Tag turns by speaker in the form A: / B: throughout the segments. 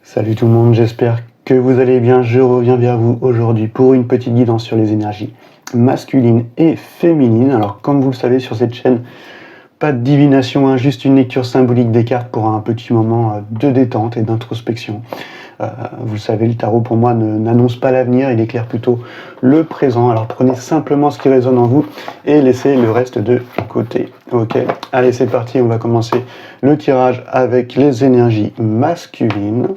A: Salut tout le monde, j'espère que vous allez bien. Je reviens vers vous aujourd'hui pour une petite guidance sur les énergies masculines et féminines. Alors comme vous le savez sur cette chaîne, pas de divination, hein, juste une lecture symbolique des cartes pour un petit moment de détente et d'introspection. Vous le savez, le tarot pour moi n'annonce pas l'avenir, il éclaire plutôt le présent. Alors prenez simplement ce qui résonne en vous et laissez le reste de côté. Ok, allez c'est parti, on va commencer le tirage avec les énergies masculines.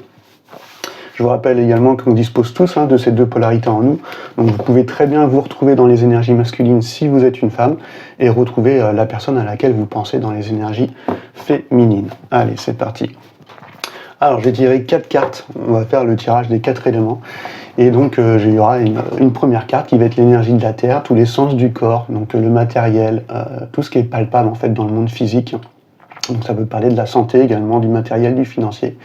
A: Je vous rappelle également qu'on dispose tous de ces deux polarités en nous, donc vous pouvez très bien vous retrouver dans les énergies masculines si vous êtes une femme, et retrouver la personne à laquelle vous pensez dans les énergies féminines. Allez, c'est parti. Alors j'ai tiré 4 cartes, on va faire le tirage des 4 éléments, et donc il y aura une première carte qui va être l'énergie de la Terre, tous les sens du corps, donc le matériel, tout ce qui est palpable en fait dans le monde physique. Donc ça peut parler de la santé également, du matériel, du financier.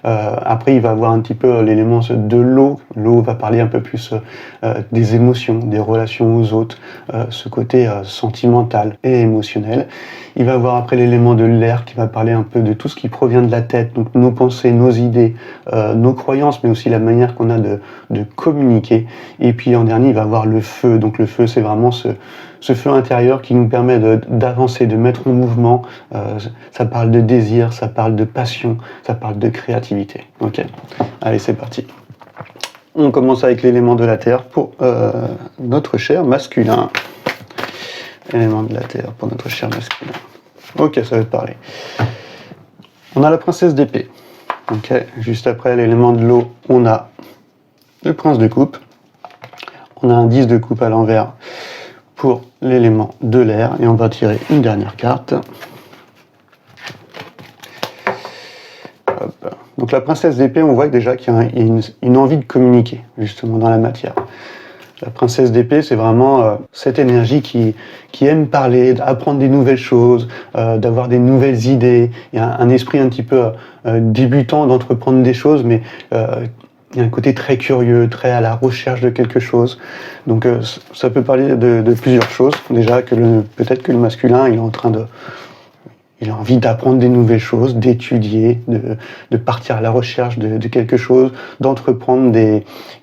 A: Après, il va avoir un petit peu l'élément de l'eau. L'eau va parler un peu plus des émotions, des relations aux autres, ce côté sentimental et émotionnel. Il va avoir après l'élément de l'air qui va parler un peu de tout ce qui provient de la tête, donc nos pensées, nos idées, nos croyances, mais aussi la manière qu'on a de communiquer. Et puis en dernier, il va avoir le feu. Donc le feu, c'est vraiment ce feu intérieur qui nous permet d'avancer, de mettre en mouvement. Ça parle de désir, ça parle de passion, ça parle de créativité. Ok, allez, c'est parti. On commence avec l'élément de la Terre pour notre cher masculin. Élément de la Terre pour notre cher masculin. Ok, ça va te parler. On a la princesse d'épée. Ok, juste après l'élément de l'eau, on a le prince de coupe. On a un 10 de coupe à l'envers pour l'élément de l'air. Et on va tirer une dernière carte. Hop. Donc la princesse d'épée, on voit déjà qu'il y a une envie de communiquer, justement, dans la matière. La princesse d'épée, c'est vraiment cette énergie qui aime parler, d'apprendre des nouvelles choses, d'avoir des nouvelles idées. Il y a un esprit un petit peu débutant d'entreprendre des choses, mais il y a un côté très curieux, très à la recherche de quelque chose. Donc ça peut parler de plusieurs choses. Déjà, peut-être que le masculin, il a envie d'apprendre des nouvelles choses, d'étudier, de partir à la recherche de quelque chose, d'entreprendre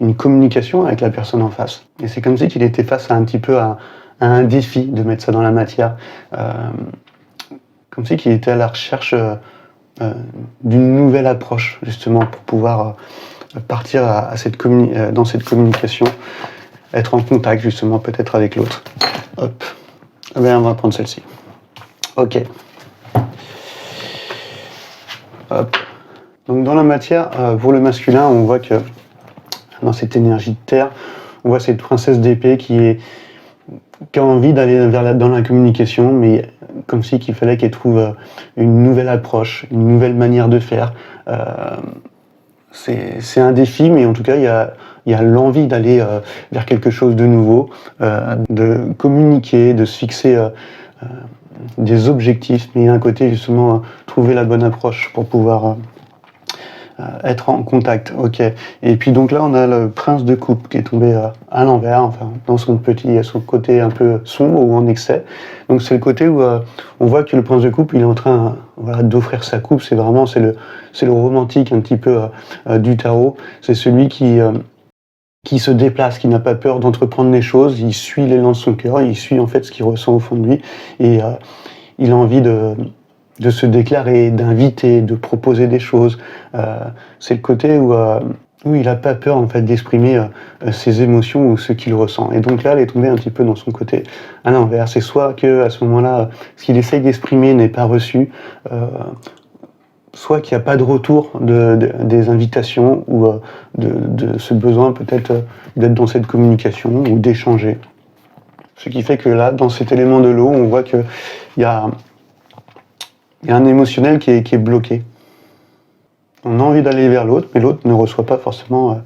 A: une communication avec la personne en face. Et c'est comme si qu'il était face à un petit peu à un défi de mettre ça dans la matière. Comme si qu'il était à la recherche d'une nouvelle approche, justement, pour pouvoir partir dans cette communication, être en contact, justement, peut-être avec l'autre. Hop. Eh bien, on va prendre celle-ci. Ok. Hop. Donc dans la matière, pour le masculin, on voit que dans cette énergie de terre, on voit cette princesse d'épée qui a envie d'aller dans la communication, mais comme si qu'il fallait qu'elle trouve une nouvelle approche, une nouvelle manière de faire. C'est un défi, mais en tout cas, il y a l'envie d'aller vers quelque chose de nouveau, de communiquer, de se fixer des objectifs, mais il y a un côté justement trouver la bonne approche pour pouvoir être en contact. Ok. Et puis donc là on a le prince de coupe qui est tombé à l'envers, enfin dans son côté un peu sombre ou en excès. Donc c'est le côté où on voit que le prince de coupe il est en train d'offrir sa coupe. C'est le romantique un petit peu du tarot. C'est celui qui se déplace, qui n'a pas peur d'entreprendre les choses, il suit l'élan de son cœur, il suit en fait ce qu'il ressent au fond de lui, et il a envie de se déclarer, d'inviter, de proposer des choses. C'est le côté où il n'a pas peur en fait d'exprimer ses émotions ou ce qu'il ressent. Et donc là, elle est tombée un petit peu dans son côté à l'envers. C'est soit que à ce moment-là, ce qu'il essaye d'exprimer n'est pas reçu, soit qu'il n'y a pas de retour des invitations ou de ce besoin peut-être d'être dans cette communication ou d'échanger. Ce qui fait que là, dans cet élément de l'eau, on voit qu'il y a un émotionnel qui est bloqué. On a envie d'aller vers l'autre, mais l'autre ne reçoit pas forcément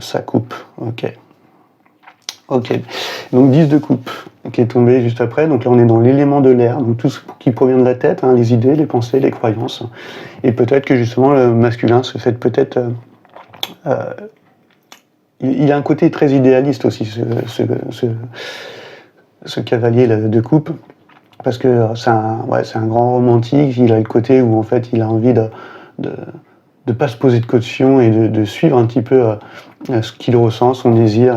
A: sa coupe. Ok. Donc 10 de coupe qui est tombé juste après. Donc là on est dans l'élément de l'air, donc tout ce qui provient de la tête, les idées, les pensées, les croyances. Et peut-être que justement le masculin se fait peut-être... il a un côté très idéaliste aussi, ce cavalier de coupe. Parce que c'est un grand romantique, il a le côté où en fait il a envie de pas se poser de questions et de suivre un petit peu ce qu'il ressent, son désir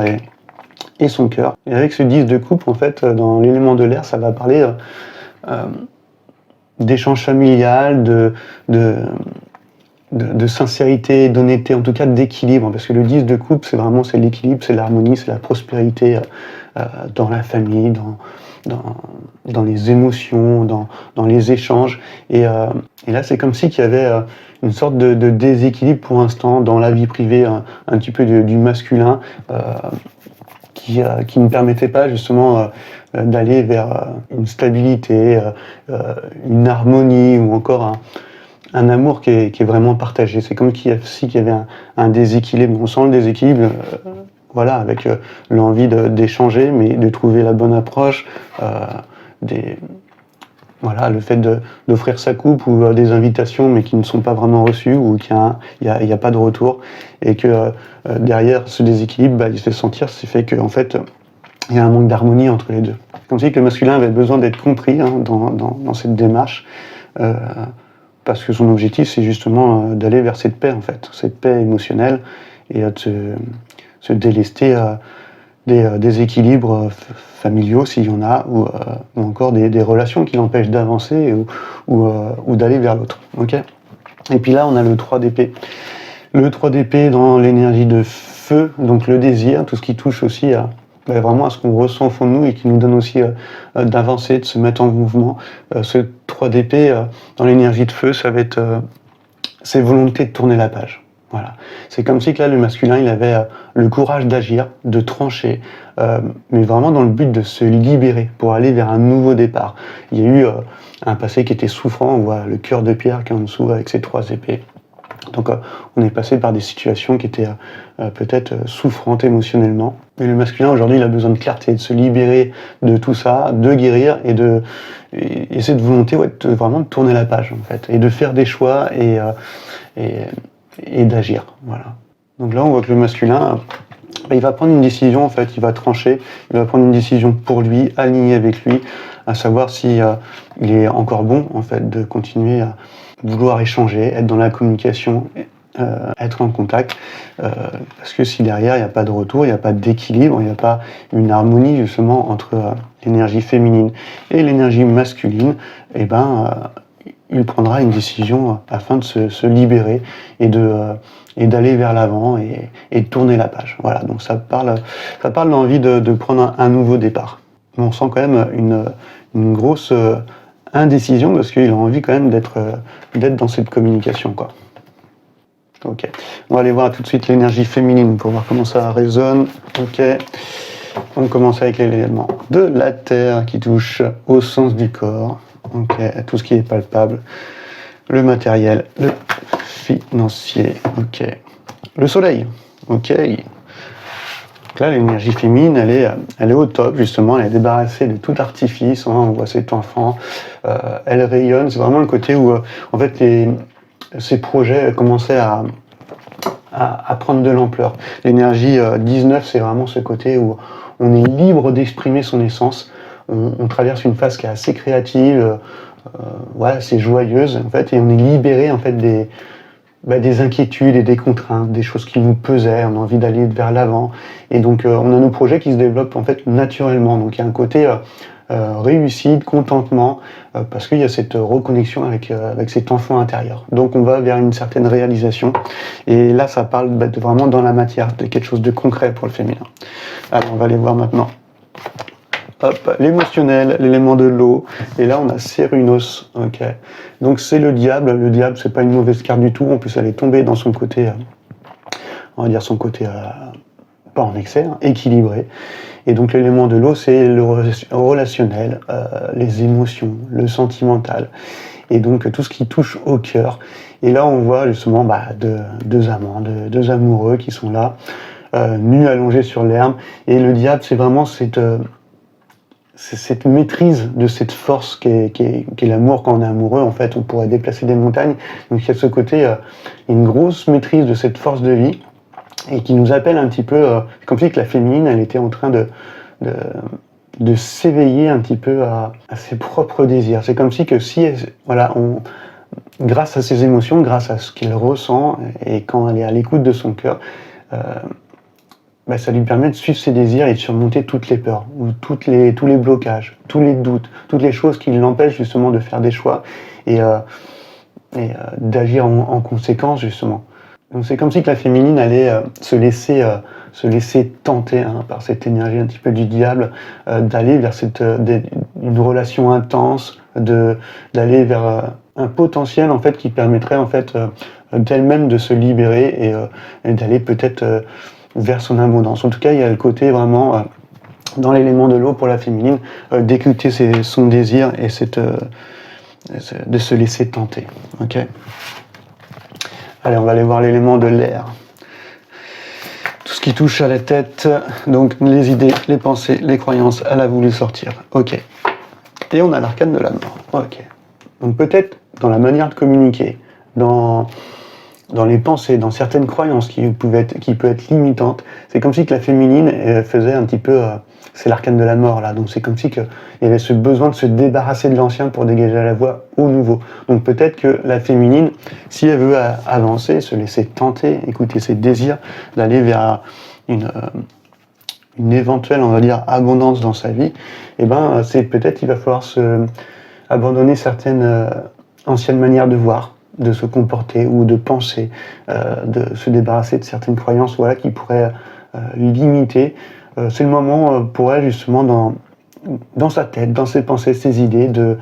A: et son cœur. Et avec ce 10 de coupe, en fait, dans l'élément de l'air, ça va parler d'échange familial, de sincérité, d'honnêteté, en tout cas d'équilibre, parce que le 10 de coupe, c'est l'équilibre, c'est l'harmonie, c'est la prospérité dans la famille, dans les émotions, dans les échanges. Et là, c'est comme si qu'il y avait une sorte de déséquilibre pour l'instant dans la vie privée, un petit peu du masculin, qui ne permettait pas justement d'aller vers une stabilité, une harmonie ou encore un amour qui est vraiment partagé. C'est comme s'il y avait un déséquilibre. On sent le déséquilibre, voilà, avec l'envie d'échanger, mais de trouver la bonne approche, voilà, le fait d'offrir sa coupe ou des invitations, mais qui ne sont pas vraiment reçues ou qu'il n'y a pas de retour, et que derrière ce déséquilibre, il se fait sentir, c'est fait qu'en fait, il y a un manque d'harmonie entre les deux. Comme si que le masculin avait besoin d'être compris dans cette démarche. Parce que son objectif, c'est justement d'aller vers cette paix, en fait, cette paix émotionnelle, et de se délester des équilibres familiaux, s'il y en a, ou encore des relations qui l'empêchent d'avancer ou d'aller vers l'autre. Okay, et puis là, on a le 3 d'épée. Le 3 d'épée dans l'énergie de feu, donc le désir, tout ce qui touche aussi vraiment à ce qu'on ressent au fond de nous et qui nous donne aussi d'avancer, de se mettre en mouvement. Ce 3 d'épée, dans l'énergie de feu, ça va être ses volontés de tourner la page. Voilà. C'est comme si que là, le masculin, il avait le courage d'agir, de trancher, mais vraiment dans le but de se libérer pour aller vers un nouveau départ. Il y a eu un passé qui était souffrant, on voit le cœur de pierre qui est en dessous avec ses 3 épées. Donc on est passé par des situations qui étaient peut-être souffrantes émotionnellement. Mais le masculin aujourd'hui, il a besoin de clarté, de se libérer de tout ça, de guérir et cette volonté vraiment de tourner la page en fait, et de faire des choix et d'agir. Voilà. Donc là on voit que le masculin, il va prendre une décision en fait, il va trancher, il va prendre une décision pour lui, alignée avec lui, à savoir si il est encore bon en fait de continuer à vouloir échanger, être dans la communication, être en contact, parce que si derrière il n'y a pas de retour, il n'y a pas d'équilibre, il n'y a pas une harmonie justement entre l'énergie féminine et l'énergie masculine, et il prendra une décision afin de se libérer et d'aller vers l'avant et de tourner la page. Voilà, donc ça parle d'envie de prendre un nouveau départ. Mais on sent quand même une grosse indécision parce qu'il a envie quand même d'être dans cette communication, quoi. Ok, on va aller voir tout de suite l'énergie féminine pour voir comment ça résonne. Ok, on commence avec l'élément de la terre qui touche au sens du corps. Ok, tout ce qui est palpable, le matériel, le financier. Ok, le soleil. Ok. Donc là, l'énergie féminine, elle est au top, justement, elle est débarrassée de tout artifice, hein, on voit cet enfant, elle rayonne, c'est vraiment le côté où, en fait, ces projets commençaient à prendre de l'ampleur. L'énergie 19, c'est vraiment ce côté où on est libre d'exprimer son essence, on traverse une phase qui est assez créative, c'est joyeuse, en fait, et on est libéré, en fait, des inquiétudes et des contraintes, des choses qui nous pesaient, on a envie d'aller vers l'avant, et donc on a nos projets qui se développent en fait naturellement, donc il y a un côté réussite, contentement, parce qu'il y a cette reconnexion avec cet enfant intérieur. Donc on va vers une certaine réalisation, et là ça parle vraiment dans la matière, de quelque chose de concret pour le féminin. Alors on va aller voir maintenant. Hop, l'émotionnel, l'élément de l'eau, et là on a Cérunos, ok. Donc c'est le diable c'est pas une mauvaise carte du tout, en plus elle est tombée dans son côté, on va dire son côté, pas en excès, équilibré. Et donc l'élément de l'eau c'est le relationnel, les émotions, le sentimental, et donc tout ce qui touche au cœur. Et là on voit justement deux amants, deux amoureux qui sont là, nus allongés sur l'herbe, et le diable c'est vraiment cette maîtrise de cette force qu'est l'amour. Quand on est amoureux, en fait, on pourrait déplacer des montagnes. Donc il y a ce côté, une grosse maîtrise de cette force de vie, et qui nous appelle un petit peu, comme si que la féminine, elle était en train de s'éveiller un petit peu à ses propres désirs. C'est comme si que grâce à ses émotions, grâce à ce qu'elle ressent, et quand elle est à l'écoute de son cœur, ça lui permet de suivre ses désirs et de surmonter toutes les peurs, ou tous les blocages, tous les doutes, toutes les choses qui l'empêchent justement de faire des choix et d'agir en conséquence justement. Donc c'est comme si que la féminine allait se laisser tenter par cette énergie un petit peu du diable, d'aller vers une relation intense, d'aller vers un potentiel en fait qui permettrait en fait d'elle-même de se libérer et d'aller peut-être vers son abondance. En tout cas, il y a le côté vraiment dans l'élément de l'eau pour la féminine, d'écouter son désir et de se laisser tenter. Ok. Allez, on va aller voir l'élément de l'air. Tout ce qui touche à la tête, donc les idées, les pensées, les croyances, elle a voulu sortir. Ok. Et on a l'arcane de la mort. Ok. Donc peut-être dans la manière de communiquer, dans les pensées, dans certaines croyances qui peuvent être limitantes, c'est comme si que la féminine faisait un petit peu... c'est l'arcane de la mort là, donc c'est comme si qu'il y avait ce besoin de se débarrasser de l'ancien pour dégager la voie au nouveau. Donc peut-être que la féminine, si elle veut avancer, se laisser tenter, écouter ses désirs, d'aller vers une éventuelle, on va dire, abondance dans sa vie, c'est peut-être qu'il va falloir abandonner certaines anciennes manières de voir, de se comporter ou de penser, de se débarrasser de certaines croyances qui pourraient limiter. C'est le moment pour elle justement dans sa tête, dans ses pensées, ses idées, de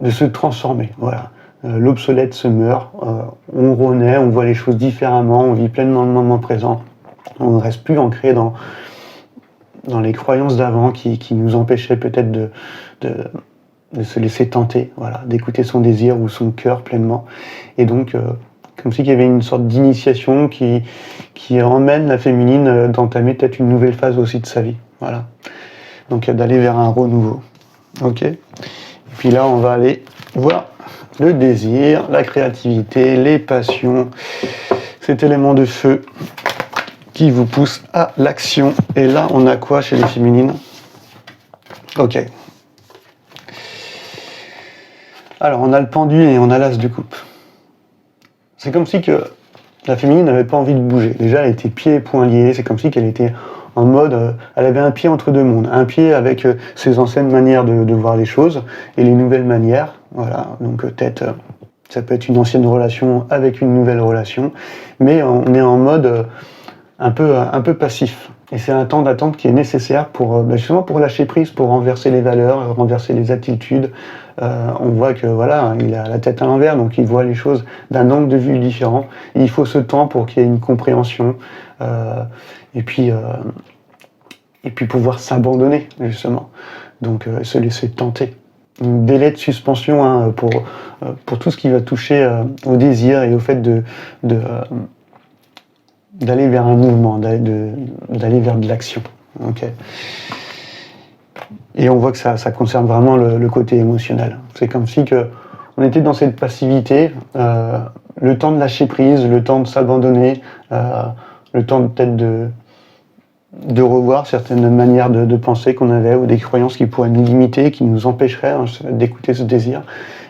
A: se transformer. Voilà. L'obsolète se meurt, on renaît, on voit les choses différemment, on vit pleinement le moment présent, on ne reste plus ancré dans les croyances d'avant qui nous empêchaient peut-être de se laisser tenter, voilà, d'écouter son désir ou son cœur pleinement. Et donc, comme si il y avait une sorte d'initiation qui emmène la féminine d'entamer peut-être une nouvelle phase aussi de sa vie. Voilà. Donc d'aller vers un renouveau. Ok. Et puis là, on va aller voir le désir, la créativité, les passions, cet élément de feu qui vous pousse à l'action. Et là, on a quoi chez les féminines? Ok. Alors, on a le pendule et on a l'as de coupe. C'est comme si que la féminine n'avait pas envie de bouger. Déjà, elle était pieds et poings liés. C'est comme si qu'elle était en mode... elle avait un pied entre deux mondes. Un pied avec ses anciennes manières de voir les choses et les nouvelles manières. Voilà. Donc peut-être... ça peut être une ancienne relation avec une nouvelle relation. Mais on est en mode un peu passif. Et c'est un temps d'attente qui est nécessaire justement pour lâcher prise, pour renverser les valeurs, renverser les attitudes. On voit que voilà, il a la tête à l'envers, donc il voit les choses d'un angle de vue différent. Et il faut ce temps pour qu'il y ait une compréhension et puis pouvoir s'abandonner justement. Donc se laisser tenter. Un délai de suspension pour tout ce qui va toucher au désir et au fait d'aller vers un mouvement, d'aller vers de l'action. Okay. Et on voit que ça concerne vraiment le côté émotionnel. C'est comme si on était dans cette passivité, le temps de lâcher prise, le temps de s'abandonner, le temps peut-être de revoir certaines manières de penser qu'on avait ou des croyances qui pourraient nous limiter, qui nous empêcheraient d'écouter ce désir.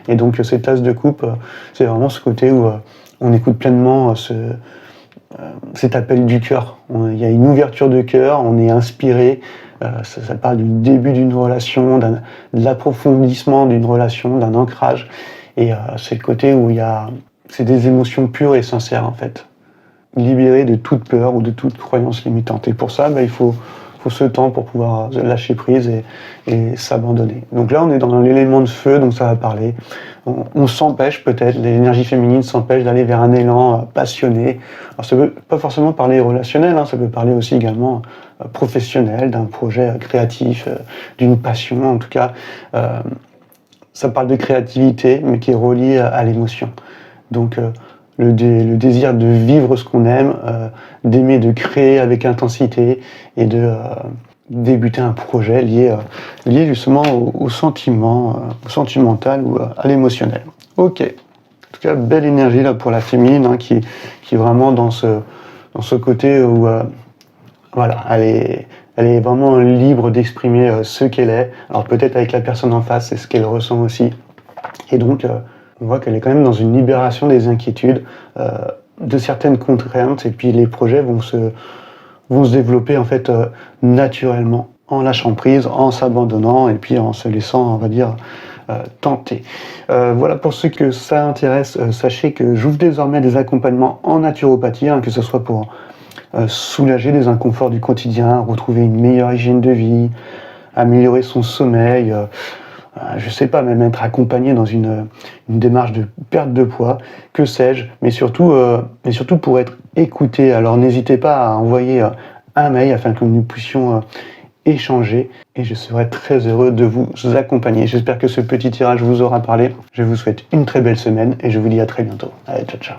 A: Et donc cette tasse de coupe, c'est vraiment ce côté où on écoute pleinement cet appel du cœur. Il y a une ouverture de cœur, on est inspiré, ça parle du début d'une relation, de l'approfondissement d'une relation, d'un ancrage, et c'est le côté où c'est des émotions pures et sincères en fait, libérées de toute peur ou de toute croyance limitante. Et pour ça, il faut ce temps pour pouvoir lâcher prise et s'abandonner. Donc là, on est dans l'élément de feu, donc ça va parler. On s'empêche peut-être, l'énergie féminine s'empêche d'aller vers un élan passionné. Alors ça peut pas forcément parler relationnel, ça peut parler aussi également professionnel, d'un projet créatif, d'une passion en tout cas. Ça parle de créativité, mais qui est relié à l'émotion. Donc le désir de vivre ce qu'on aime, d'aimer, de créer avec intensité et de débuter un projet lié justement au sentiment, au sentimental ou à l'émotionnel. Ok. En tout cas, belle énergie là pour la féminine qui est vraiment dans ce côté où voilà, elle est vraiment libre d'exprimer ce qu'elle est. Alors peut-être avec la personne en face, c'est ce qu'elle ressent aussi. Et donc On voit qu'elle est quand même dans une libération des inquiétudes, de certaines contraintes, et puis les projets vont se développer en fait naturellement, en lâchant prise, en s'abandonnant et puis en se laissant, on va dire, tenter. Voilà, pour ceux que ça intéresse, sachez que j'ouvre désormais des accompagnements en naturopathie, que ce soit pour soulager des inconforts du quotidien, retrouver une meilleure hygiène de vie, améliorer son sommeil, je sais pas, même être accompagné dans une démarche de perte de poids, que sais-je, mais surtout pour être écouté. Alors n'hésitez pas à envoyer un mail afin que nous puissions échanger, et je serai très heureux de vous accompagner. J'espère que ce petit tirage vous aura parlé. Je vous souhaite une très belle semaine et je vous dis à très bientôt. Allez, ciao ciao.